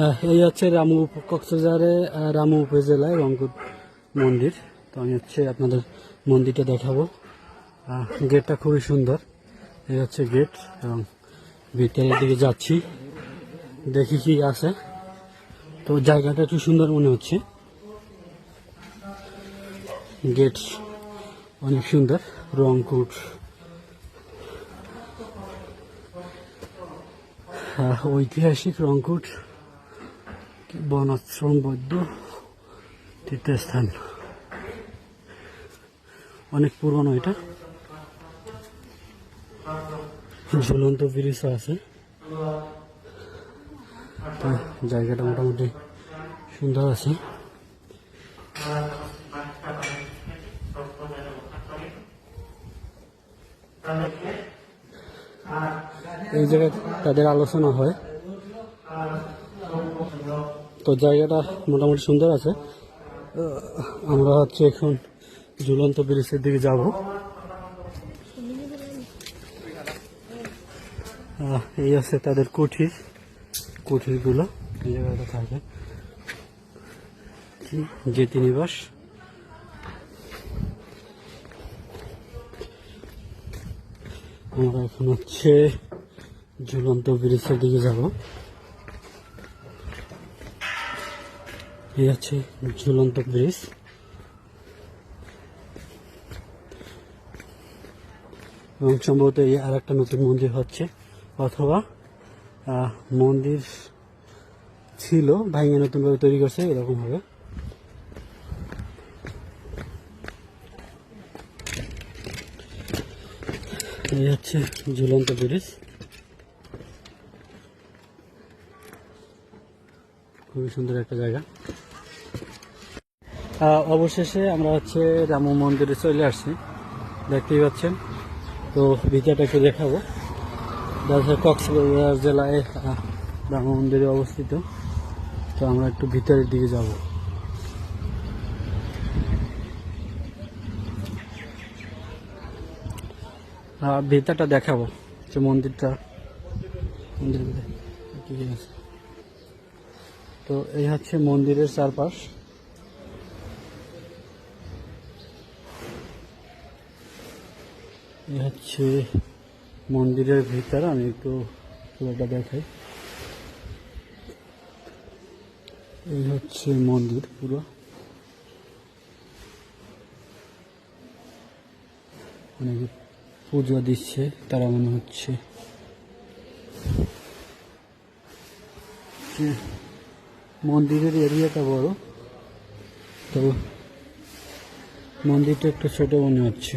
এই হচ্ছে রামু কক্সবাজারে রামু উপজেলায় রংপুর মন্দির। তো আমি হচ্ছে আপনাদের মন্দিরটা দেখাবো। গেটটা খুবই সুন্দর। এই হচ্ছে গেট এবং ভিতরের দিকে যাচ্ছি, দেখি কি আছে। তো জায়গাটা একটু সুন্দর মনে হচ্ছে। গেট অনেক সুন্দর। রংপুর ঐতিহাসিক রংপুর বনাশ্রম বৌদ্ধ তীর্থস্থান, অনেক পুরনো। এটা ঝুলন্ত ব্রিজ আছে। তো জায়গাটা মোটামুটি সুন্দর আছে। এই জায়গায় তাদের আলোচনা হয়। তো জায়গাটা মোটামুটি সুন্দর আছে। আমরা হচ্ছে এখন ঝুলন্ত ব্রিজের দিকে যাব। এই আছে তাদের কুঠিরগুলো এই জায়গাটা থাকে। জ্যোতি নিবাস। আমরা এখন হচ্ছে ঝুলন্ত ব্রিজের দিকে যাব। এই হচ্ছে ঝুলন্ত ব্রিজ। এবং সম্ভবত এই আর একটা নতুন মন্দির হচ্ছে, অথবা মন্দির ছিল ভাঙে নতুনভাবে তৈরি করছে, এরকম হবে। এই হচ্ছে ঝুলন্ত ব্রিজ। খুবই সুন্দর একটা জায়গা। অবশেষে আমরা হচ্ছে রামু মন্দিরে চলে আসছি, দেখতেই পাচ্ছেন। তো ভিতরটা একটু দেখাবো। কক্সবাজার জেলায় রামু মন্দিরে অবস্থিত। তো আমরা একটু ভিতরের দিকে যাব। ভিতরটা দেখাবো যে মন্দিরটা কি আছে। তো এই হচ্ছে মন্দিরের চারপাশ। এই হচ্ছে মন্দিরের ভিতর। আমি একটু পুরোটা দেখাই। এই হচ্ছে মন্দির পুরো। অনেকে পুজো দিচ্ছে, তারা মনে হচ্ছে। মন্দিরের এরিয়াটা বড়, তো মন্দিরটা একটু ছোট মনে হচ্ছে।